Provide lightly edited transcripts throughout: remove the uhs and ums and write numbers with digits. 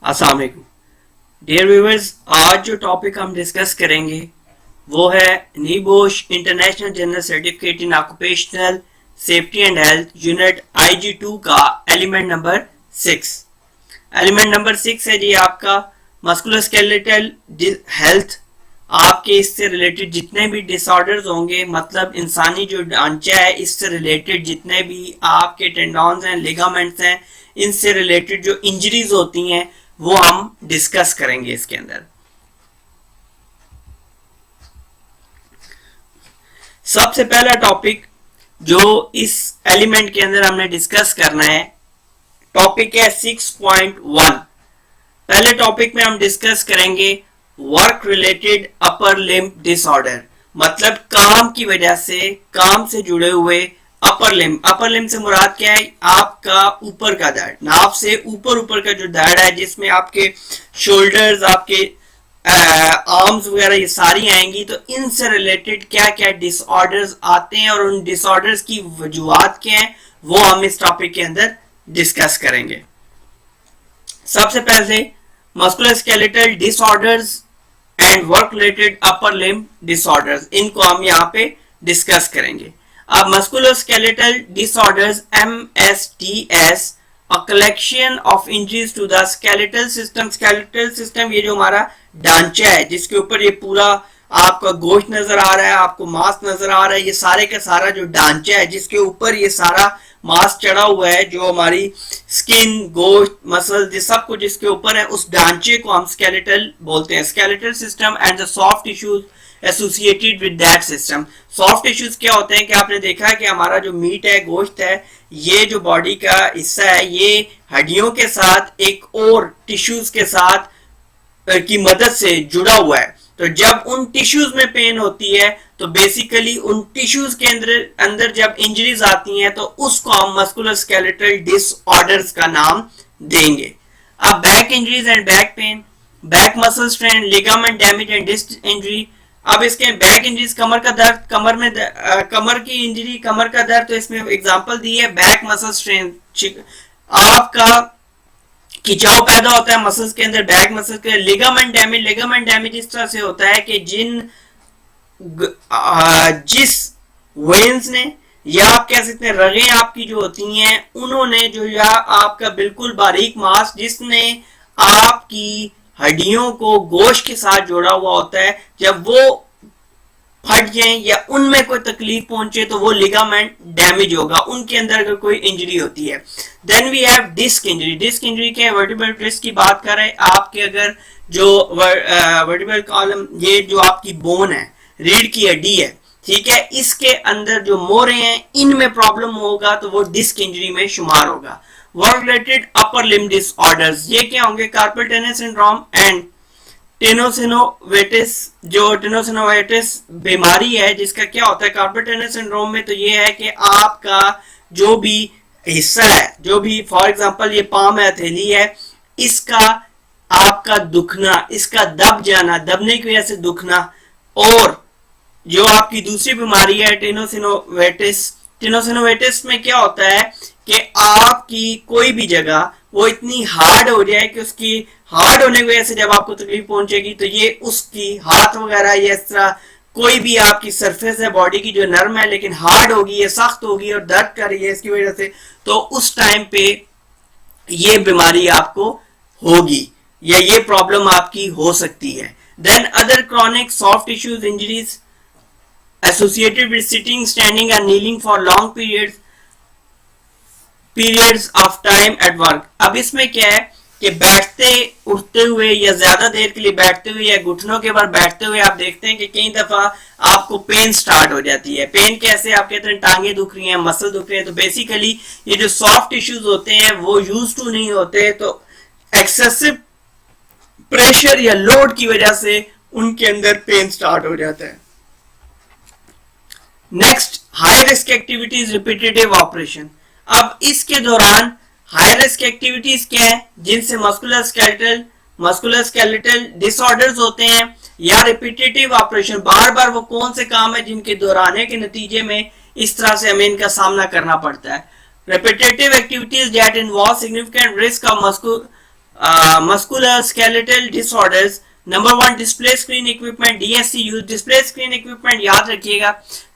अस्सलाम वालेकुम dear viewers. आज जो टॉपिक हम डिस्कस करेंगे वो है NEBOSH international general certificate in occupational safety and health unit IG2 का एलिमेंट नंबर 6। एलिमेंट नंबर 6 है जी आपका मस्कुलोस्केलेटल हेल्थ। आपके इससे रिलेटेड जितने भी डिसऑर्डर्स होंगे, मतलब इंसानी जो ढांचा है इससे रिलेटेड जितने भी आपके टेंडन्स हैं, लिगामेंट्स हैं, इनसे रिलेटेड जो इंजरीज होती हैं वो हम डिस्कस करेंगे इसके अंदर। सबसे पहला टॉपिक जो इस एलिमेंट के अंदर हमने डिस्कस करना है टॉपिक है 6.1। पहले टॉपिक में हम डिस्कस करेंगे work related upper limb disorder, मतलब काम की वजह से, काम से जुड़े हुए अपर लिम्ब से मुराद क्या है? आपका ऊपर का धड़, नाभ से ऊपर का जो धड़ है जिसमें आपके शोल्डर्स, आपके आर्म्स वगैरह ये सारी आएंगी। तो इनसे रिलेटेड क्या क्या डिसऑर्डर्स आते हैं और उन डिसऑर्डर्स की वजूहात क्या हैं वो हम इस टॉपिक के अंदर डिस्कस करेंगे। सबसे पहले musculoskeletal disorders and work related upper limb disorders, इनको हम यहाँ पे डिस्कस करेंगे। अब musculoskeletal disorders MSDS, a collection of injuries to the skeletal system। skeletal system ये जो हमारा ढांचा है जिसके ऊपर ये पूरा आपका गोश्त नजर आ रहा है, आपको मांस नजर आ रहा है, ये सारे का सारा जो ढांचा है जिसके ऊपर ये सारा मांस चढ़ा हुआ है, जो हमारी स्किन, गोश्त, मसल, ये सब कुछ जिसके ऊपर है, उस ढांचे को हम स्केलेटल बोलते हैं। Skeletal system and the soft tissues associated with that system. Soft tissues क्या होते हैं कि आपने देखा है कि हमारा जो मीट है, गोश्त है, ये जो बॉडी का हिस्सा है ये हड्डियों के साथ एक और टिश्यूज के साथ की मदद से जुड़ा हुआ है। तो जब उन टिश्यूज में पेन होती है तो बेसिकली उन टिश्यूज के अंदर जब इंजरीज आती हैं तो उसको हम मस्कुलोस्केलेटल डिसऑर्डर्स का नाम देंगे। अब back injuries and back pain, back muscle strain, ligament damage and disc injury. अब इसके बैक इंजरीज, कमर का दर्द, कमर की इंजरी, कमर का दर्द, तो इसमें एग्जांपल दी है बैक मसल स्ट्रेन। आपका खिंचाव पैदा होता है मसल्स के अंदर, बैक मसल्स के। लिगामेंट डैमेज इस तरह से होता है कि जिस वेन्स ने, या आप कह सकते हैं रगें आपकी जो होती हैं उन्होंने, जो या आपका बिल्कुल बारीक मांस जिसने आपकी हड्डियों को गोश्त के साथ जोड़ा हुआ होता है, जब वो फट जाए या उनमें कोई तकलीफ पहुंचे तो वो लिगामेंट डैमेज होगा, उनके अंदर अगर कोई इंजरी होती है। Then we have disc injury. Disc injury क्या है? वर्टिब्रल डिस्क की बात कर रहे हैं। आपके अगर जो वर्टिब्रल कॉलम, ये जो आपकी बोन है, रीढ़ की हड्डी है, ठीक है, इसके अंदर जो मोरे हैं इनमें प्रॉब्लम होगा तो वो डिस्क इंजरी में शुमार होगा। Work related upper limb disorders ये क्या होंगे? Carpal tunnel syndrome and tenosynovitis. जो टेनोसिनोवेटिस बीमारी है जिसका क्या होता है कार्पल टनल सिंड्रोम में, तो ये है कि आपका जो भी हिस्सा है, जो भी फॉर एग्जांपल ये पाम है, हथेली है, इसका आपका दुखना, इसका दब जाना, दबने की वजह से दुखना। और जो आपकी दूसरी बीमारी है टेनोसिनोवेटिस, टेनोसिनोवेटिस में क्या होता है कि आपकी कोई भी जगह वो इतनी हार्ड हो जाए कि उसकी हार्ड होने की वजह से जब आपको तकलीफ पहुंचेगी तो ये उसकी हाथ वगैरह या इस तरह कोई भी आपकी सरफेस है बॉडी की जो नर्म है लेकिन हार्ड होगी या सख्त होगी और दर्द कर रही है इसकी वजह से, तो उस टाइम पे ये बीमारी आपको होगी या ये प्रॉब्लम आपकी हो सकती है। Then other chronic soft tissues injuries associated with sitting, standing and kneeling for long periods of time at work. अब इसमें क्या है कि बैठते उठते हुए या ज्यादा देर के लिए बैठते हुए या घुटनों के बाद बैठते हुए आप देखते हैं कि कई दफा आपको पेन स्टार्ट हो जाती है। पेन कैसे? आप कहते हैं टांगे दुख रही हैं, मसल दुख रही है, तो बेसिकली ये जो सॉफ्ट टिश्यूज होते हैं वो यूज टू नहीं होते, तो एक्सेसिव प्रेशर या लोड की वजह से उनके अंदर पेन स्टार्ट हो जाता है। Next, high risk activities repetitive operation. अब इसके दौरान हाई रिस्क एक्टिविटीज क्या है जिनसे मस्कुलोस्केलेटल डिसऑर्डर्स होते हैं, या रिपीटेटिव ऑपरेशन, बार बार वो कौन से काम है जिनके दोहराने के नतीजे में इस तरह से हमें इनका सामना करना पड़ता है। Repetitive activities that involve significant risk of muscular skeletal disorders. Number 1 display screen equipment DSC use. Display screen equipment याद रखिएगा,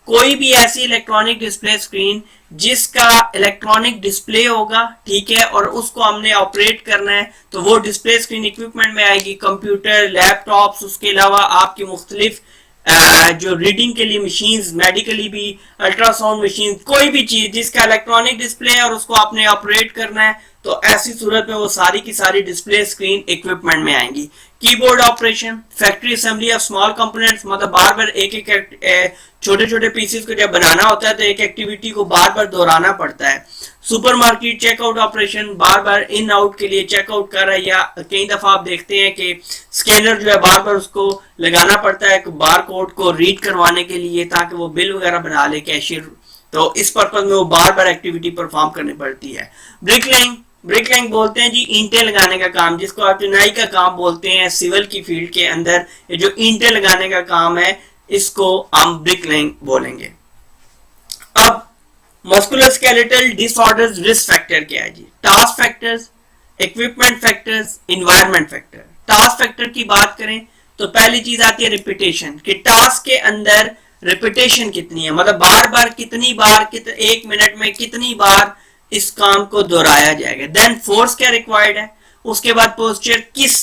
कोई भी ऐसी इलेक्ट्रॉनिक डिस्प्ले स्क्रीन जिसका इलेक्ट्रॉनिक डिस्प्ले होगा, ठीक है, और उसको हमने ऑपरेट करना है तो वो डिस्प्ले स्क्रीन इक्विपमेंट में आएगी। कंप्यूटर, लैपटॉप्स, उसके अलावा आपकी मुख्तलिफ जो रीडिंग के लिए मशीन्स, मेडिकली भी अल्ट्रासाउंड मशीन, कोई भी चीज जिसका इलेक्ट्रॉनिक डिस्प्ले है और उसको आपने ऑपरेट करना है तो ऐसी सूरत में वो सारी की सारी डिस्प्ले स्क्रीन इक्विपमेंट में आएंगी। Keyboard operation, factory assembly of small components, मतलब बार बार एक छोटे छोटे पीसेस को जब बनाना होता है तो एक एक्टिविटी को बार बार दोहराना पड़ता है। सुपरमार्केट चेकआउट ऑपरेशन, बार बार इन आउट के लिए चेकआउट कर रहा है, या कई दफा आप देखते हैं कि स्कैनर जो है बार बार उसको लगाना पड़ता है बार कोड को रीड करवाने के लिए ताकि वो बिल वगैरह बना ले कैशियर, तो इस पर्पज में वो बार बार एक्टिविटी परफॉर्म करनी पड़ती है। ब्रिकलेइंग बोलते हैं जी ईंटें लगाने का काम, जिसको आप चुनाई का काम बोलते हैं सिविल की फील्ड के अंदर। ये जो ईंटें लगाने का काम है इसको हम ब्रिकलेइंग बोलेंगे। अब muscular skeletal disorders risk factor क्या है जी? Task factors, equipment factors, environment factor. Task factor की बात करें तो पहली चीज आती है रिपीटेशन, कि टास्क के अंदर रिपीटेशन कितनी है, मतलब बार बार कितनी बार, एक मिनट में कितनी बार इस काम को दोहराया जाएगा। देन फोर्स क्या रिक्वायर्ड है, उसके बाद पोस्चर, किस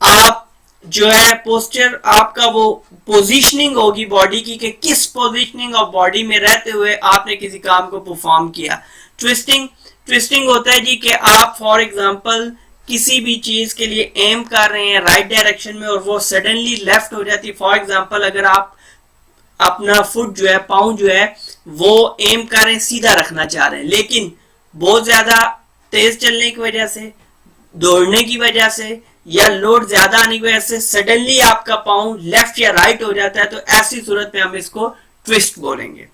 आप जो है पोस्चर आपका वो पोजीशनिंग होगी बॉडी की, कि किस पोजीशनिंग ऑफ बॉडी में रहते हुए आपने किसी काम को परफॉर्म किया। ट्विस्टिंग होता है जी कि आप फॉर एग्जांपल किसी भी चीज के लिए एम कर रहे हैं राइट डायरेक्शन में और वो सडनली लेफ्ट हो जाती है। फॉर एग्जांपल अगर आप अपना फुट जो है, पाँव जो है वो एम कर रहे हैं, सीधा रखना चाह रहे हैं, लेकिन बहुत ज्यादा तेज चलने की वजह से, दौड़ने की वजह से या लोड ज्यादा आने की वजह से सडनली आपका पाँव लेफ्ट या राइट हो जाता है, तो ऐसी सूरत में हम इसको ट्विस्ट बोलेंगे।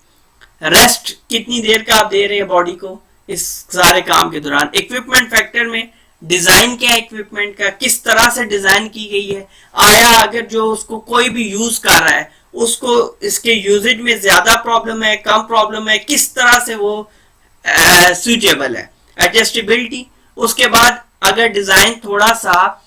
रेस्ट कितनी देर का आप दे रहे हैं बॉडी को इस सारे काम के दौरान। इक्विपमेंट फैक्टर में डिजाइन क्या है इक्विपमेंट का, किस तरह से डिजाइन की गई है, आया अगर जो उसको कोई भी यूज कर रहा है उसको इसके यूजेज में ज्यादा प्रॉब्लम है, कम प्रॉब्लम है, किस तरह से वो सुटेबल है। एडजस्टेबिलिटी, उसके बाद अगर डिजाइन थोड़ा सा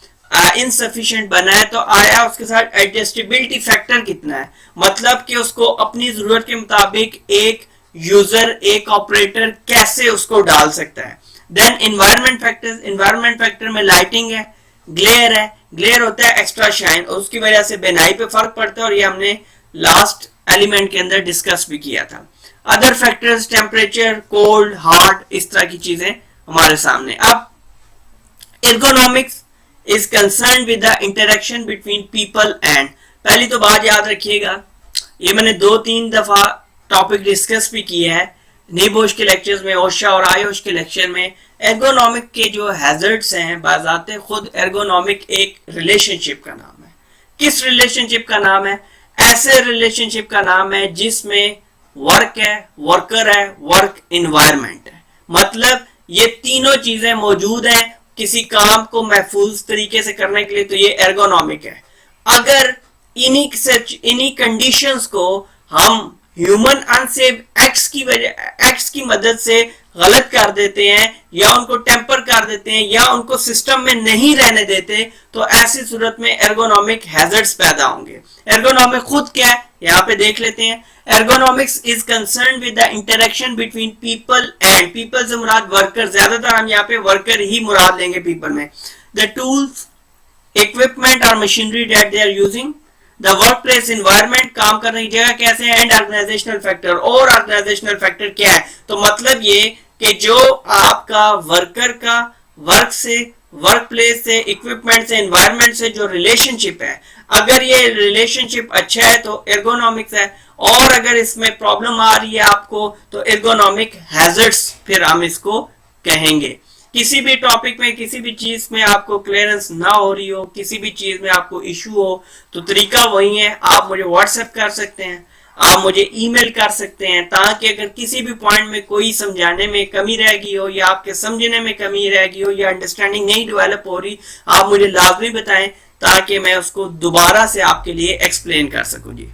इनसफिशिएंट बना है तो आया उसके साथ एडजस्टेबिलिटी फैक्टर कितना है, मतलब कि उसको अपनी जरूरत के मुताबिक एक यूजर, एक ऑपरेटर कैसे उसको डाल सकता है। Then environment factors, environment factor में लाइटिंग है, ग्लेयर है, ग्लेयर होता है एक्स्ट्रा शाइन और उसकी वजह से बेनाई पे फर्क पड़ता है, और ये हमने लास्ट एलिमेंट के अंदर डिस्कस भी किया था। Other factors, temperature, cold, hot, इस तरह की चीजें हमारे सामने। अब ergonomics is concern with the interaction between people and, पहली तो बात याद रखिएगा, ये मैंने 2-3 दफा टॉपिक डिस्कस भी किया है नीबोश के लेक्चर्स में, ओशा और आयोश के लेक्चर में। एर्गोनॉमिक के जो हैजर्ड्स हैं, बाज़ाते खुद एर्गोनॉमिक एक रिलेशनशिप का नाम है। किस रिलेशनशिप का नाम है? ऐसे रिलेशनशिप का नाम है जिसमें वर्क है, वर्कर है, वर्क इन्वायरमेंट है, मतलब ये तीनों चीजें मौजूद हैं किसी काम को महफूज तरीके से करने के लिए, तो ये एर्गोनॉमिक है। अगर इन्हीं कंडीशंस को हम ह्यूमन अनसेफ एक्ट्स की मदद से गलत कर देते हैं या उनको टेम्पर कर देते हैं या उनको सिस्टम में नहीं रहने देते, तो ऐसी सूरत में एर्गोनॉमिक हैजर्ड्स पैदा होंगे। एर्गोनॉमिक खुद क्या है यहाँ पे देख लेते हैं। Ergonomics is concern with the interaction between people and, people से मुराद वर्कर, ज्यादातर हम यहाँ पे वर्कर ही मुराद लेंगे पीपल में। द टूल्स, इक्विपमेंट और machinery that they are using, the work place environment, काम करने की जगह कैसे है, एंड ऑर्गेनाइजेशनल फैक्टर, और ऑर्गेनाइजेशनल फैक्टर क्या है। तो मतलब ये कि जो आपका वर्कर का वर्क से, वर्क प्लेस से, इक्विपमेंट से, एनवायरनमेंट से जो रिलेशनशिप है, अगर ये रिलेशनशिप अच्छा है तो एर्गोनॉमिक्स है, और अगर इसमें प्रॉब्लम आ रही है आपको तो एर्गोनॉमिक हैजर्ड्स फिर हम इसको कहेंगे। किसी भी टॉपिक में, किसी भी चीज में आपको क्लियरेंस ना हो रही हो, किसी भी चीज में आपको इशू हो, तो तरीका वही है, आप मुझे व्हाट्सएप कर सकते हैं, आप मुझे ईमेल कर सकते हैं, ताकि अगर किसी भी पॉइंट में कोई समझाने में कमी रह गई हो या आपके समझने में कमी रह गई हो या अंडरस्टैंडिंग नहीं डेवलप हो रही, आप मुझे लाजमी बताएं ताकि मैं उसको दोबारा से आपके लिए एक्सप्लेन कर सकूं जी।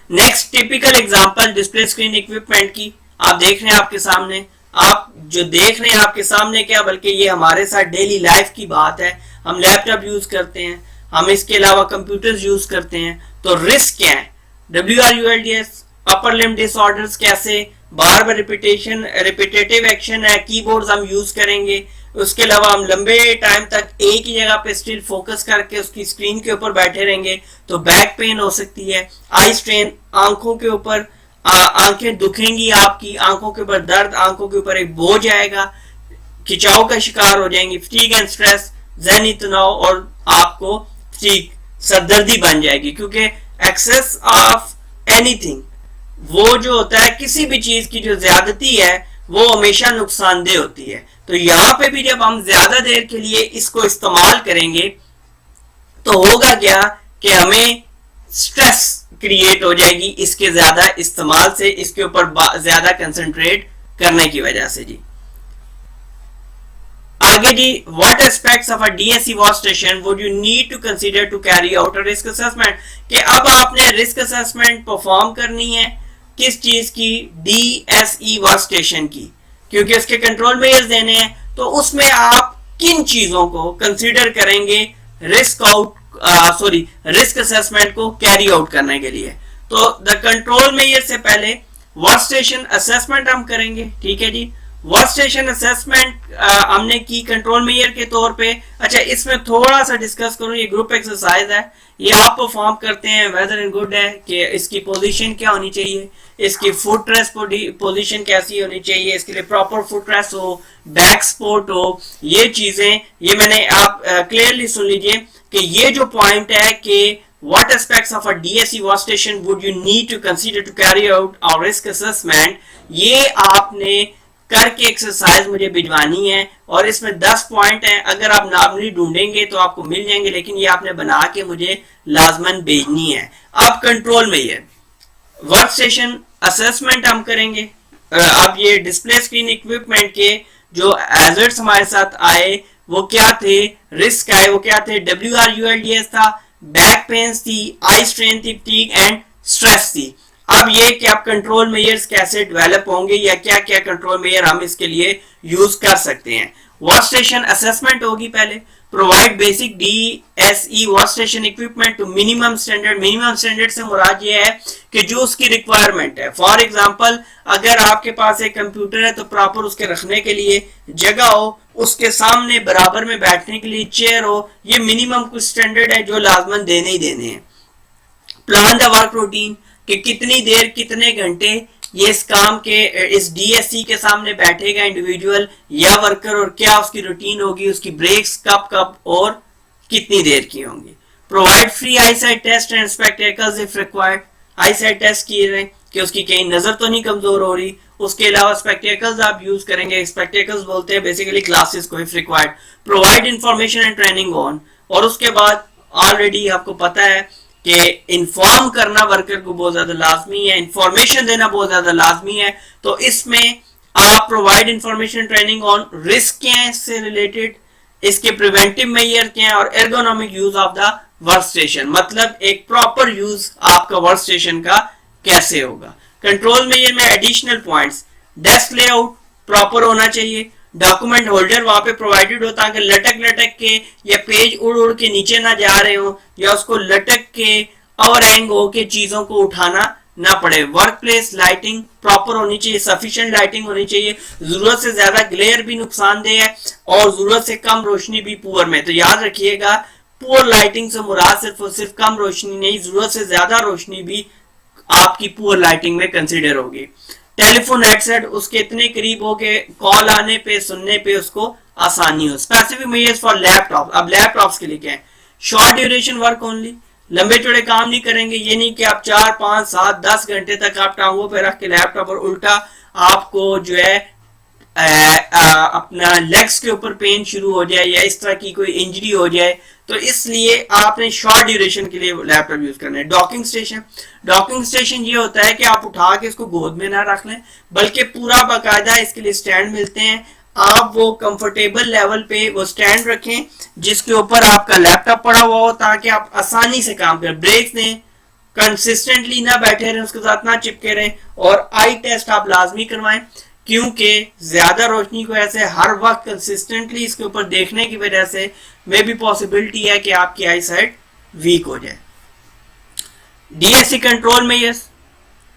Next typical example display screen equipment की आप देख रहे हैं आपके सामने। आप जो देख रहे हैं आपके सामने क्या, बल्कि ये हमारे साथ डेली लाइफ की बात है। हम लैपटॉप यूज करते हैं, हम इसके अलावा कंप्यूटर्स यूज करते हैं। तो रिस्क क्या है? WRULDS, अपर लिम्ब डिसऑर्डर्स कैसे, बार बार रिपीटेटिव एक्शन है, कीबोर्ड्स हम यूज करेंगे। उसके अलावा हम लंबे टाइम तक एक ही जगह पे स्टिल फोकस करके उसकी स्क्रीन के ऊपर बैठे रहेंगे तो बैक पेन हो सकती है। आई स्ट्रेन, आंखों के ऊपर आंखें दुखेंगी, आपकी आंखों के ऊपर दर्द, आंखों के ऊपर एक बोझ आएगा, खिंचाव का शिकार हो जाएंगे। फटीग एंड स्ट्रेस, ज़हनी तनाव, और आपको फटीग सरदर्दी बन जाएगी, क्योंकि एक्सेस ऑफ एनीथिंग, वो जो होता है किसी भी चीज की जो ज्यादती है वो हमेशा नुकसानदेह होती है। तो यहाँ पे भी जब हम ज्यादा देर के लिए इसको इस्तेमाल करेंगे तो होगा क्या कि हमें स्ट्रेस क्रिएट हो जाएगी इसके ज्यादा इस्तेमाल से, इसके ऊपर ज्यादा कंसंट्रेट करने की वजह से। जी आगे जी, what aspects of a DSE watch station would you need to consider to carry out a risk assessment, कि अब आपने रिस्क असेसमेंट परफॉर्म करनी है किस चीज की? डीएसई वॉच स्टेशन की, क्योंकि उसके कंट्रोल मेजर्स देने हैं। तो उसमें आप किन चीजों को कंसीडर करेंगे रिस्क असेसमेंट को कैरी आउट करने के लिए? तो द कंट्रोल मेजर से पहले वॉच स्टेशन असेसमेंट हम करेंगे, ठीक है जी। वॉच स्टेशन असेसमेंट हमने की कंट्रोल मेजर के तौर पे। अच्छा, इसमें थोड़ा सा डिस्कस करूं, ये ग्रुप एक्सरसाइज है, ये आप परफॉर्म करते हैं, वेदर एंड गुड है कि इसकी पोजीशन क्या होनी चाहिए, इसकी फुट रेस्ट पोजीशन कैसी होनी चाहिए, इसके लिए प्रॉपर फुट रेस्ट हो, बैक सपोर्ट हो, ये चीजें, ये मैंने आप क्लियरली सुन लीजिए कि ये जो पॉइंट है कि what aspects of a DSE watch station would you need to consider to carry out our risk assessment, ये आपने करके एक्सरसाइज मुझे भिजवानी है। और इसमें 10 पॉइंट हैं, अगर आप नॉर्मली ढूंढेंगे तो आपको मिल जाएंगे, लेकिन ये आपने बना के मुझे लाजमन भेजनी है। अब कंट्रोल में ये वर्क स्टेशन असेसमेंट हम करेंगे। अब ये डिस्प्ले स्क्रीन इक्विपमेंट के जो हैजर्ड्स हमारे साथ आए वो क्या थे, रिस्क आए वो क्या थे? WRULDS था, बैक पेन्स थी, आई स्ट्रेन थी, फटीग एंड स्ट्रेस थी। अब ये कि आप कंट्रोल मेजर्स कैसे डेवलप होंगे या क्या क्या कंट्रोल मेजर हम इसके लिए यूज कर सकते हैं। वॉच स्टेशन असेसमेंट होगी पहले। Provide basic DSE watch station equipment to minimum standard. Minimum standard से मुराद ये है कि जो उसकी रिक्वायरमेंट है। फॉर एग्जांपल, अगर आपके पास एक कंप्यूटर है तो प्रॉपर उसके रखने के लिए जगह हो, उसके सामने बराबर में बैठने के लिए चेयर हो, ये मिनिमम कुछ स्टैंडर्ड है जो लाजमन देने ही देने हैं। प्लान द वर्क रूटीन, कि कितनी देर कितने घंटे ये इस काम के इस डीएससी के सामने बैठेगा इंडिविजुअल या वर्कर, और क्या उसकी रूटीन होगी, उसकी ब्रेक्स कब कब और कितनी देर की होंगी। Provide free eyesight test and spectacles if required. Eyesight test किए जाए कि उसकी कहीं नजर तो नहीं कमजोर हो रही। उसके अलावा स्पेक्टेकल्स आप यूज करेंगे, स्पेक्टेकल्स बोलते हैं बेसिकली ग्लासेस को if required. Provide information and training on, और उसके बाद ऑलरेडी आपको पता है कि इन्फॉर्म करना वर्कर को बहुत ज्यादा लाजमी है, इंफॉर्मेशन देना बहुत ज्यादा लाजमी है। तो इसमें आप provide information training on risk क्या है इससे रिलेटेड, इसके प्रिवेंटिव मेजर क्या है, और ergonomic use of the work station, मतलब एक प्रॉपर यूज आपका वर्क स्टेशन का कैसे होगा। कंट्रोल मेजर में additional points, desk layout proper होना चाहिए, डॉक्यूमेंट होल्डर वहां पे प्रोवाइडेड होता है कि लटक लटक के या पेज उड़ उड़ के नीचे ना जा रहे हो, या उसको लटक के और हैंग हो के चीजों को उठाना ना पड़े। वर्क प्लेस लाइटिंग प्रॉपर होनी चाहिए, सफिशिएंट लाइटिंग होनी चाहिए। जरूरत से ज्यादा ग्लेयर भी नुकसानदेह है और जरूरत से कम रोशनी भी पुअर में। तो याद रखिएगा, पुअर लाइटिंग से मुराद सिर्फ और सिर्फ कम रोशनी नहीं, जरूरत से ज्यादा रोशनी भी आपकी पुअर लाइटिंग में कंसिडर होगी। टेलीफोन हेडसेट उसके इतने करीब हो के कॉल आने पे सुनने पे उसको आसानी हो। स्पेसिफिक मेजर्स फॉर लैपटॉप, अब लैपटॉप्स के लिए क्या है? शॉर्ट ड्यूरेशन वर्क ओनली, लंबे चौड़े काम नहीं करेंगे। ये नहीं कि आप 4, 5, 7, 10 घंटे तक आप टांगों पे रख के लैपटॉप और उल्टा आपको जो है अपना लेग्स के ऊपर पेन शुरू हो जाए या इस तरह की कोई इंजरी हो जाए, तो इसलिए आपने शॉर्ट ड्यूरेशन के लिए लैपटॉप यूज करना है। डॉकिंग स्टेशन, डॉकिंग स्टेशन ये होता है कि आप उठा के इसको गोद में ना रख लें, बल्कि पूरा बाकायदा इसके लिए स्टैंड मिलते हैं। आप वो कंफर्टेबल लेवल पे वो स्टैंड रखें जिसके ऊपर आपका लैपटॉप पड़ा हुआ हो, ताकि आप आसानी से काम करें। ब्रेक दें, कंसिस्टेंटली ना बैठे रहें, उसके साथ ना चिपके रहें, और आई टेस्ट आप लाजमी करवाएं क्योंकि ज्यादा रोशनी को ऐसे हर वक्त कंसिस्टेंटली इसके ऊपर देखने की वजह से मे भी पॉसिबिलिटी है कि आपकी आई साइट वीक हो जाए। डीएससी कंट्रोल मेजर्स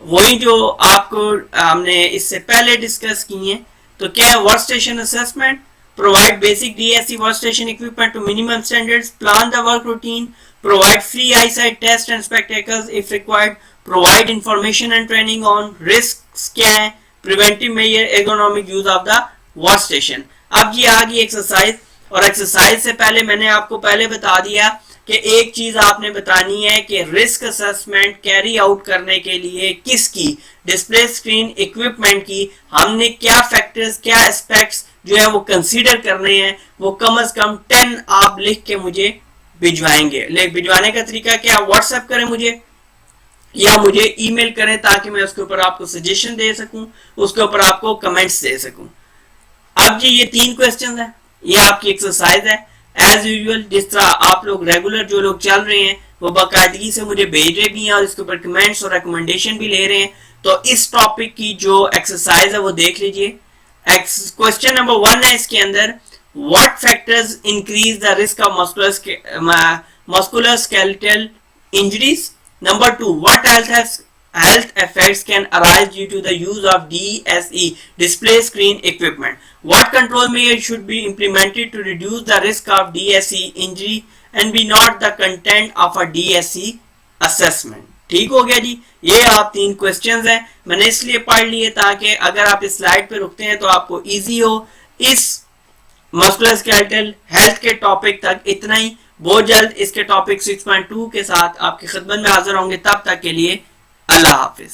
वही जो आपको हमने इससे पहले डिस्कस किए हैं। तो क्या है, work station assessment, provide basic DSC workstation equipment to minimum standards, plan the work routine, provide free eyesight test and spectacles if required, provide information and training on risks क्या है, preventive measure, ergonomic use of the workstation। अब ये आ गई exercise, और exercise से पहले मैंने आपको पहले बता दिया कि एक चीज आपने बतानी है कि रिस्क असेसमेंट कैरी आउट करने के लिए किसकी, डिस्प्ले स्क्रीन इक्विपमेंट की हमने क्या फैक्टर्स, क्या एस्पेक्ट्स जो है वो कंसीडर करने हैं, वो कम से कम 10 आप लिख के मुझे भिजवाएंगे। भिजवाने का तरीका क्या, व्हाट्सएप करें मुझे या मुझे ईमेल करें ताकि मैं उसके ऊपर आपको सजेशन दे सकूं, उसके ऊपर आपको कमेंट्स दे सकूं। अब जी ये 3 क्वेश्चन है, ये आपकी एक्सरसाइज है। एज यूजुअल जिस तरह आप लोग रेगुलर जो लोग चल रहे हैं वो बाकायदगी से मुझे भेज रहे भी हैं और इसके ऊपर कमेंट्स और रिकमेंडेशन भी ले रहे हैं। तो इस टॉपिक की जो एक्सरसाइज है वो देख लीजिए। क्वेश्चन नंबर 1 है इसके अंदर, what factors increase the risk of musculoskeletal injuries. Number 2, what health effects can arise due to the use of DSE, display screen equipment. What control measures should be implemented to reduce the risk of DSE injury and be not the content of a DSE assessment. ठीक हो गया जी, ये आप 3 questions हैं, मैंने इसलिए पढ़ लिए ताकि अगर आप इस स्लाइड पे रुकते हैं तो आपको इजी हो। इस मस्कुलोस्केलेटल हेल्थ के टॉपिक तक इतना ही, बहुत जल्द इसके टॉपिक 6.2 के साथ आपकी खिदमत में हाजिर होंगे। तब तक के लिए अल्लाह हाफिज।